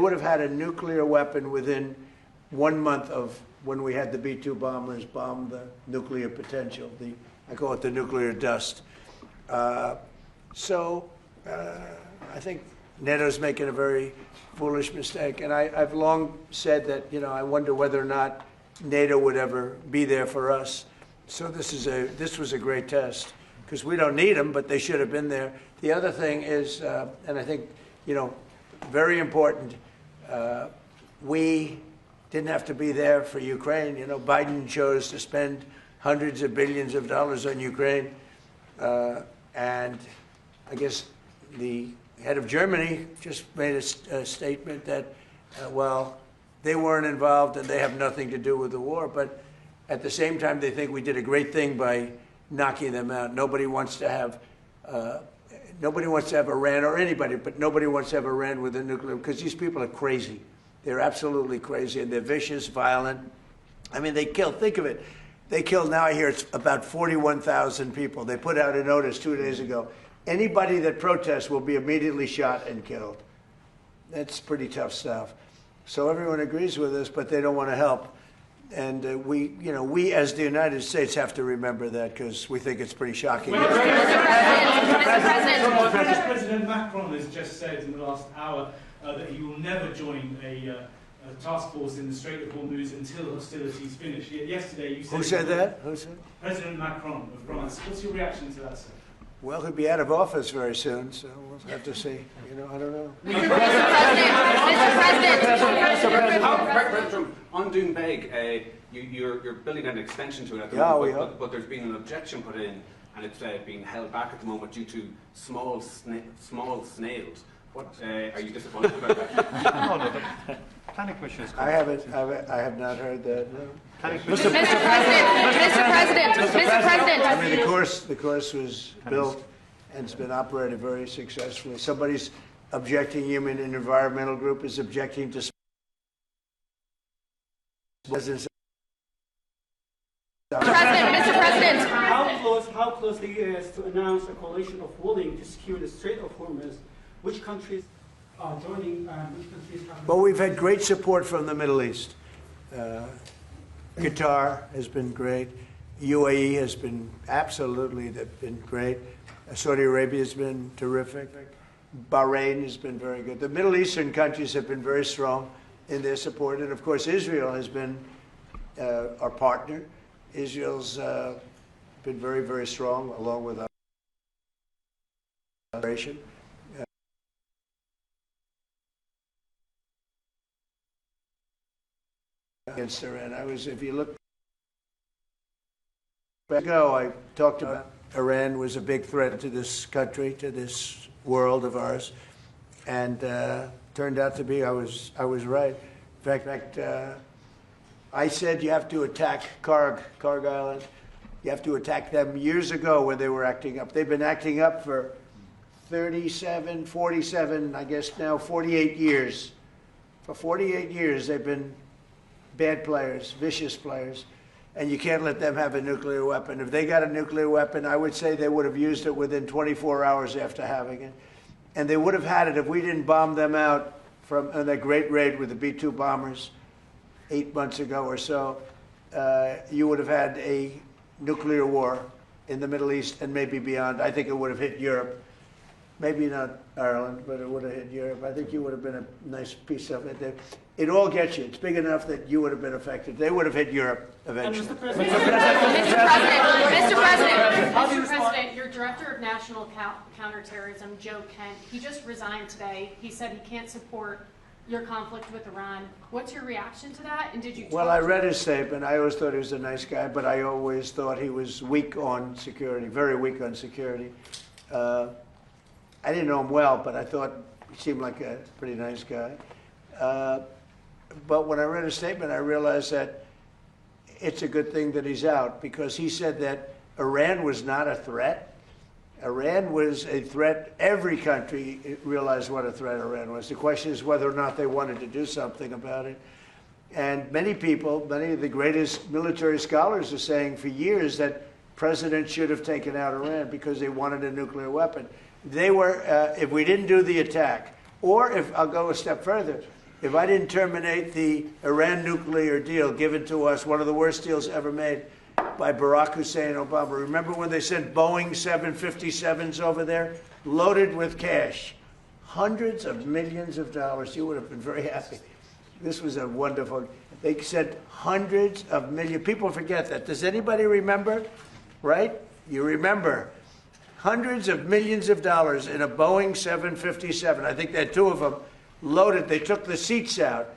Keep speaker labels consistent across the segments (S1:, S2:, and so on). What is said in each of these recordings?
S1: would have had a nuclear weapon within 1 month of when we had the B-2 bombers bomb the nuclear potential. I call it the nuclear dust. I think NATO's making a very foolish mistake. And I've long said that, I wonder whether or not NATO would ever be there for us. So this was a great test, because we don't need them, but they should have been there. The other thing is, and I think, very important, we didn't have to be there for Ukraine. Biden chose to spend hundreds of billions of dollars on Ukraine. And I guess the head of Germany just made a statement that, well, they weren't involved and they have nothing to do with the war. But at the same time, they think we did a great thing by knocking them out. Nobody wants to have Iran, or anybody, but nobody wants to have Iran with a nuclear, because these people are crazy. They're absolutely crazy, and they're vicious, violent. I mean, they kill, think of it. They killed, now I hear it's about 41,000 people. They put out a notice 2 days ago. Anybody that protests will be immediately shot and killed. That's pretty tough stuff. So everyone agrees with us, but they don't want to help. And we as the United States have to remember that, because we think it's pretty shocking.
S2: President Macron has just said in the last hour that he will never join a task force in the Strait of Hormuz until hostilities finish. Yesterday you said...
S1: Who said that? Who said?
S2: President Macron of France. What's your reaction to that, sir?
S1: Well, he'll be out of office very soon, so we'll have to see. I don't know.
S3: Mr. President, on Doonbeg, you're building an extension to it at the moment, but there's been an objection put in, and it's being held back at the moment due to small snails. What are you disappointed about that?
S4: No, the planning commission is.
S1: I have not heard that. No.
S5: Mr. President.
S1: I mean, the course was built and it's been operated very successfully. Somebody's objecting. Human and environmental group is objecting to.
S5: Mr. President.
S6: How close the U.S. to announce a coalition of willing to secure the Strait of Hormuz? Which countries are joining? Which countries have?
S1: Well, we've had great support from the Middle East. Qatar has been great. UAE has been been great. Saudi Arabia has been terrific. Bahrain has been very good. The Middle Eastern countries have been very strong in their support. And of course, Israel has been our partner. Israel's been very, very strong, along with our operation. Against Iran. If you look back ago, I talked about Iran was a big threat to this country, to this world of ours, and turned out to be, I was right. In fact, I said you have to attack Karg Island. You have to attack them years ago when they were acting up. They've been acting up for 37, 47, I guess now 48 years. For 48 years, they've been bad players, vicious players, and you can't let them have a nuclear weapon. If they got a nuclear weapon, I would say they would have used it within 24 hours after having it. And they would have had it if we didn't bomb them out from that great raid with the B-2 bombers 8 months ago or so. You would have had a nuclear war in the Middle East and maybe beyond. I think it would have hit Europe. Maybe not Ireland, but it would have hit Europe. I think you would have been a nice piece of it. It all gets you. It's big enough that you would have been affected. They would have hit Europe eventually.
S5: Mr. President, your Director of National Counterterrorism, Joe Kent, he just resigned today. He said he can't support your conflict with Iran. What's your reaction to that? And did you?
S1: Well, I read his statement. I always thought he was a nice guy, but I always thought he was weak on security, very weak on security. I didn't know him well, but I thought he seemed like a pretty nice guy. But when I read his statement, I realized that it's a good thing that he's out, because he said that Iran was not a threat. Iran was a threat. Every country realized what a threat Iran was. The question is whether or not they wanted to do something about it. And many people, many of the greatest military scholars are saying for years that presidents should have taken out Iran because they wanted a nuclear weapon. They were, if we didn't do the attack, or if, I'll go a step further, if I didn't terminate the Iran nuclear deal given to us, one of the worst deals ever made by Barack Hussein Obama. Remember when they sent Boeing 757s over there, loaded with cash, hundreds of millions of dollars? You would have been very happy. This was a wonderful. They sent hundreds of millions. People forget that. Does anybody remember? Right? You remember. Hundreds of millions of dollars in a Boeing 757. I think they had two of them loaded. They took the seats out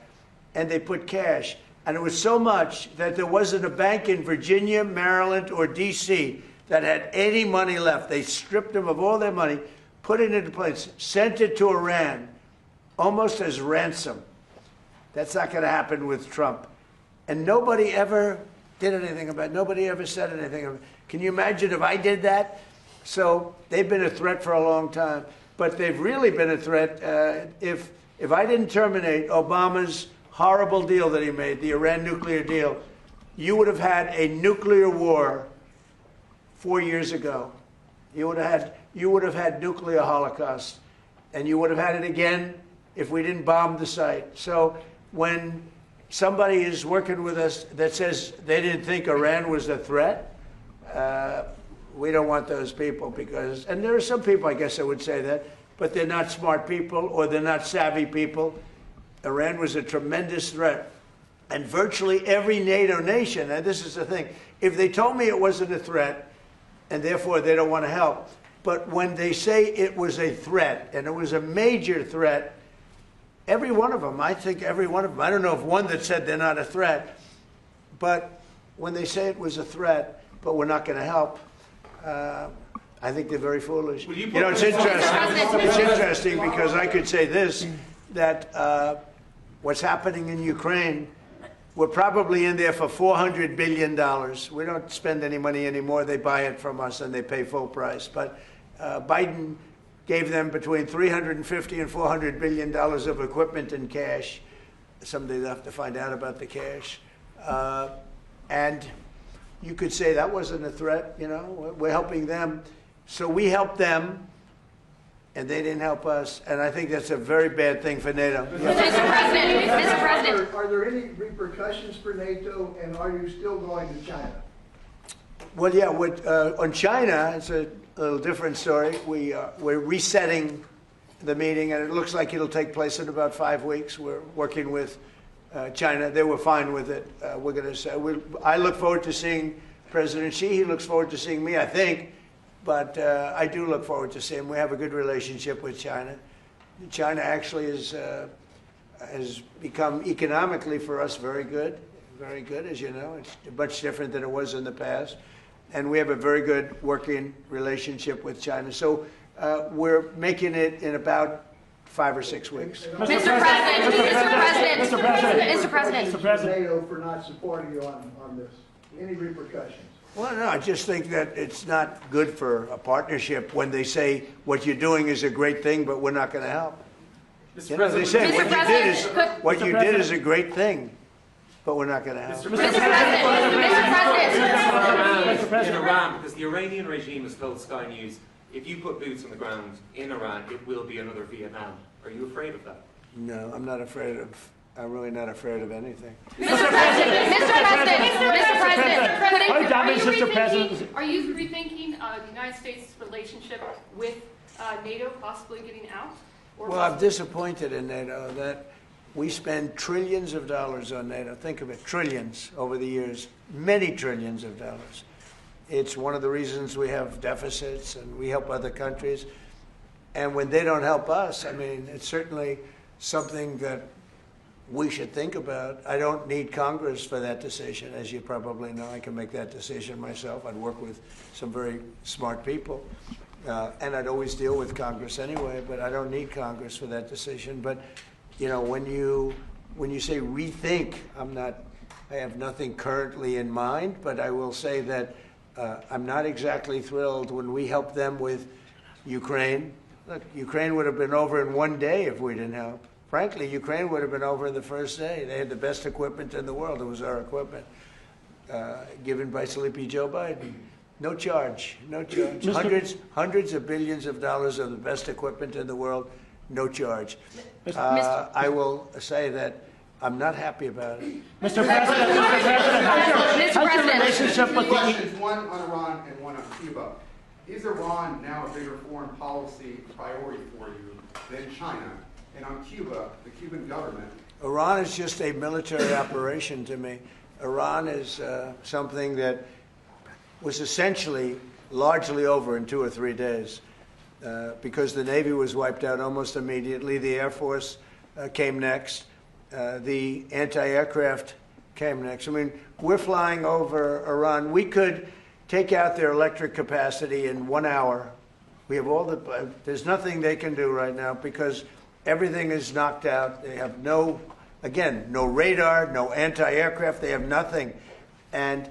S1: and they put cash. And it was so much that there wasn't a bank in Virginia, Maryland, or D.C. that had any money left. They stripped them of all their money, put it into place, sent it to Iran, almost as ransom. That's not going to happen with Trump. And nobody ever did anything about it. Nobody ever said anything about it. Can you imagine if I did that? So they've been a threat for a long time. But they've really been a threat. If I didn't terminate Obama's horrible deal that he made, the Iran nuclear deal, you would have had a nuclear war 4 years ago. You would have had nuclear holocaust. And you would have had it again if we didn't bomb the site. So when somebody is working with us that says they didn't think Iran was a threat, we don't want those people because, and there are some people, I guess I would say that, but they're not smart people or they're not savvy people. Iran was a tremendous threat. And virtually every NATO nation, and this is the thing, if they told me it wasn't a threat, and therefore they don't want to help, but when they say it was a threat, and it was a major threat, every one of them, I think every one of them, I don't know of one that said they're not a threat, but when they say it was a threat, but we're not going to help, I think they're very foolish. You know, it's interesting. It's interesting because I could say this, that what's happening in Ukraine, we're probably in there for $400 billion. We don't spend any money anymore. They buy it from us and they pay full price. But Biden gave them between $350 and $400 billion of equipment and cash. Someday they'll have to find out about the cash. And you could say that wasn't a threat, you know. We're helping them. So we helped them, and they didn't help us. And I think that's a very bad thing for NATO.
S7: Mr. President. Are there any repercussions for NATO, and are you still going to China?
S1: Well, yeah, on China, it's a little different story. We're resetting the meeting, and it looks like it'll take place in about 5 weeks. We're working with China. They were fine with it. We're going to say, I look forward to seeing President Xi. He looks forward to seeing me, I think. But I do look forward to seeing him. We have a good relationship with China. China actually has become economically for us very good, as you know. It's much different than it was in the past. And we have a very good working relationship with China. So we're making it in about 5 or 6 weeks.
S7: Mr. President. NATO for not supporting you on this. Any repercussions?
S1: Well, no, I just think that it's not good for a partnership when they say what you're doing is a great thing, but we're not going to help. You know, they say what you did is a great thing, but we're not going to help.
S3: Mr. President. In Iran, because the Iranian regime has told Sky News, if you put boots on the ground in Iran, it will be another Vietnam. Are you afraid of that?
S1: No, I'm not afraid of. I'm really not afraid of anything.
S7: Mr. President.
S5: Are you rethinking the United States' relationship with NATO possibly getting out?
S1: Well, I'm disappointed in NATO that we spend trillions of dollars on NATO. Think of it, trillions over the years, many trillions of dollars. It's one of the reasons we have deficits and we help other countries. And when they don't help us, I mean, it's certainly something that we should think about. I don't need Congress for that decision, as you probably know. I can make that decision myself. I'd work with some very smart people. And I'd always deal with Congress anyway, but I don't need Congress for that decision. But, you know, when you say rethink, I have nothing currently in mind, but I will say that I'm not exactly thrilled when we help them with Ukraine. Look, Ukraine would have been over in 1 day if we didn't help. Frankly, Ukraine would have been over in the first day. They had the best equipment in the world. It was our equipment, given by Sleepy Joe Biden. No charge, no charge. Hundreds of billions of dollars of the best equipment in the world, no charge. I will say that I'm not happy about it.
S6: Mr. President, how's your relationship
S8: Two
S6: with the
S8: questions, one on Iran and one on Cuba. Is Iran now a bigger foreign policy priority for you than China? And on Cuba, the Cuban government.
S1: Iran is just a military operation to me. Iran is something that was essentially largely over in 2 or 3 days because the Navy was wiped out almost immediately. The Air Force came next. The anti-aircraft came next. I mean, we're flying over Iran. We could take out their electric capacity in 1 hour. We have all the, there's nothing they can do right now because everything is knocked out. They have no, again, no radar, no anti-aircraft. They have nothing. And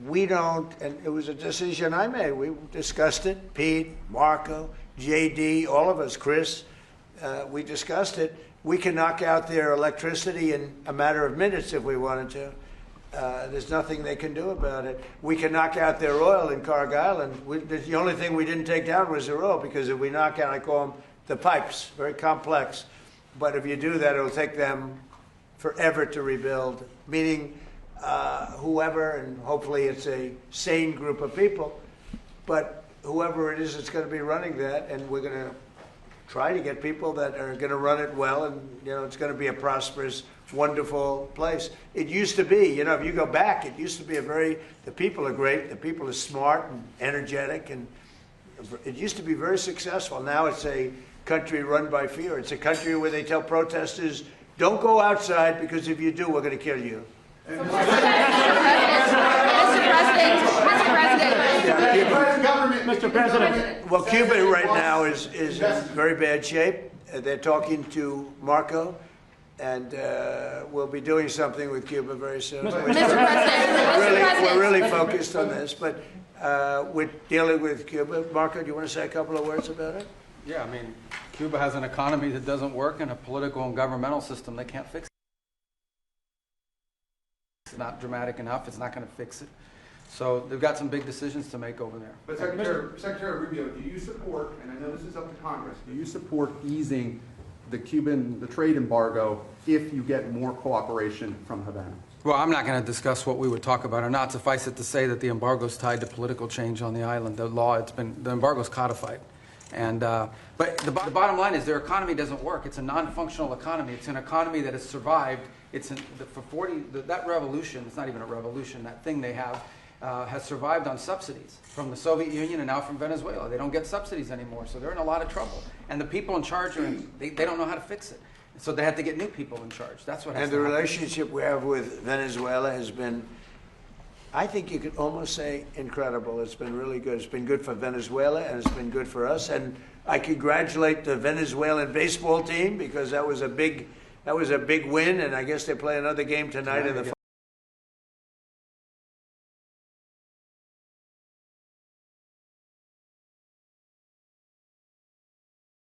S1: we don't, and it was a decision I made. We discussed it, Pete, Marco, JD, all of us, Chris, we discussed it. We can knock out their electricity in a matter of minutes if we wanted to. There's nothing they can do about it. We can knock out their oil in Carg Island. The only thing we didn't take down was their oil because if we knock out, I call them the pipes, very complex. But if you do that, it'll take them forever to rebuild, meaning whoever, and hopefully it's a sane group of people, but whoever it is that's going to be running that, and we're going to try to get people that are going to run it well, and it's going to be a prosperous, wonderful place. It used to be, if you go back, it used to be the people are great, the people are smart and energetic, and it used to be very successful. Now it's a country run by fear. It's a country where they tell protesters, don't go outside because if you do, we're going to kill you.
S9: Mr. President.
S6: Mr. President.
S1: Well, Cuba right now is in very bad shape. They're talking to Marco, and we'll be doing something with Cuba very soon.
S9: Mr. President.
S1: We're really focused on this, but we're dealing with Cuba. Marco, do you want to say a couple of words about it?
S10: Yeah, I mean, Cuba has an economy that doesn't work and a political and governmental system they can't fix. It's not dramatic enough. It's not going to fix it. So they've got some big decisions to make over there.
S8: But Secretary Rubio, do you support, and I know this is up to Congress, do you support easing the trade embargo if you get more cooperation from Havana?
S10: Well, I'm not going to discuss what we would talk about or not. Suffice it to say that the embargo is tied to political change on the island. The law, the embargo is codified. And, but the bottom line is their economy doesn't work. It's a non-functional economy. It's an economy that has survived. That revolution, it's not even a revolution, that thing they have has survived on subsidies from the Soviet Union and now from Venezuela. They don't get subsidies anymore, so they're in a lot of trouble. And the people in charge, they don't know how to fix it. So they have to get new people in charge. That's what has to happen.
S1: Relationship we have with Venezuela has been, I think you could almost say, incredible. It's been really good. It's been good for Venezuela, and it's been good for us. And I congratulate the Venezuelan baseball team because that was a big win, and I guess they play another game tonight in the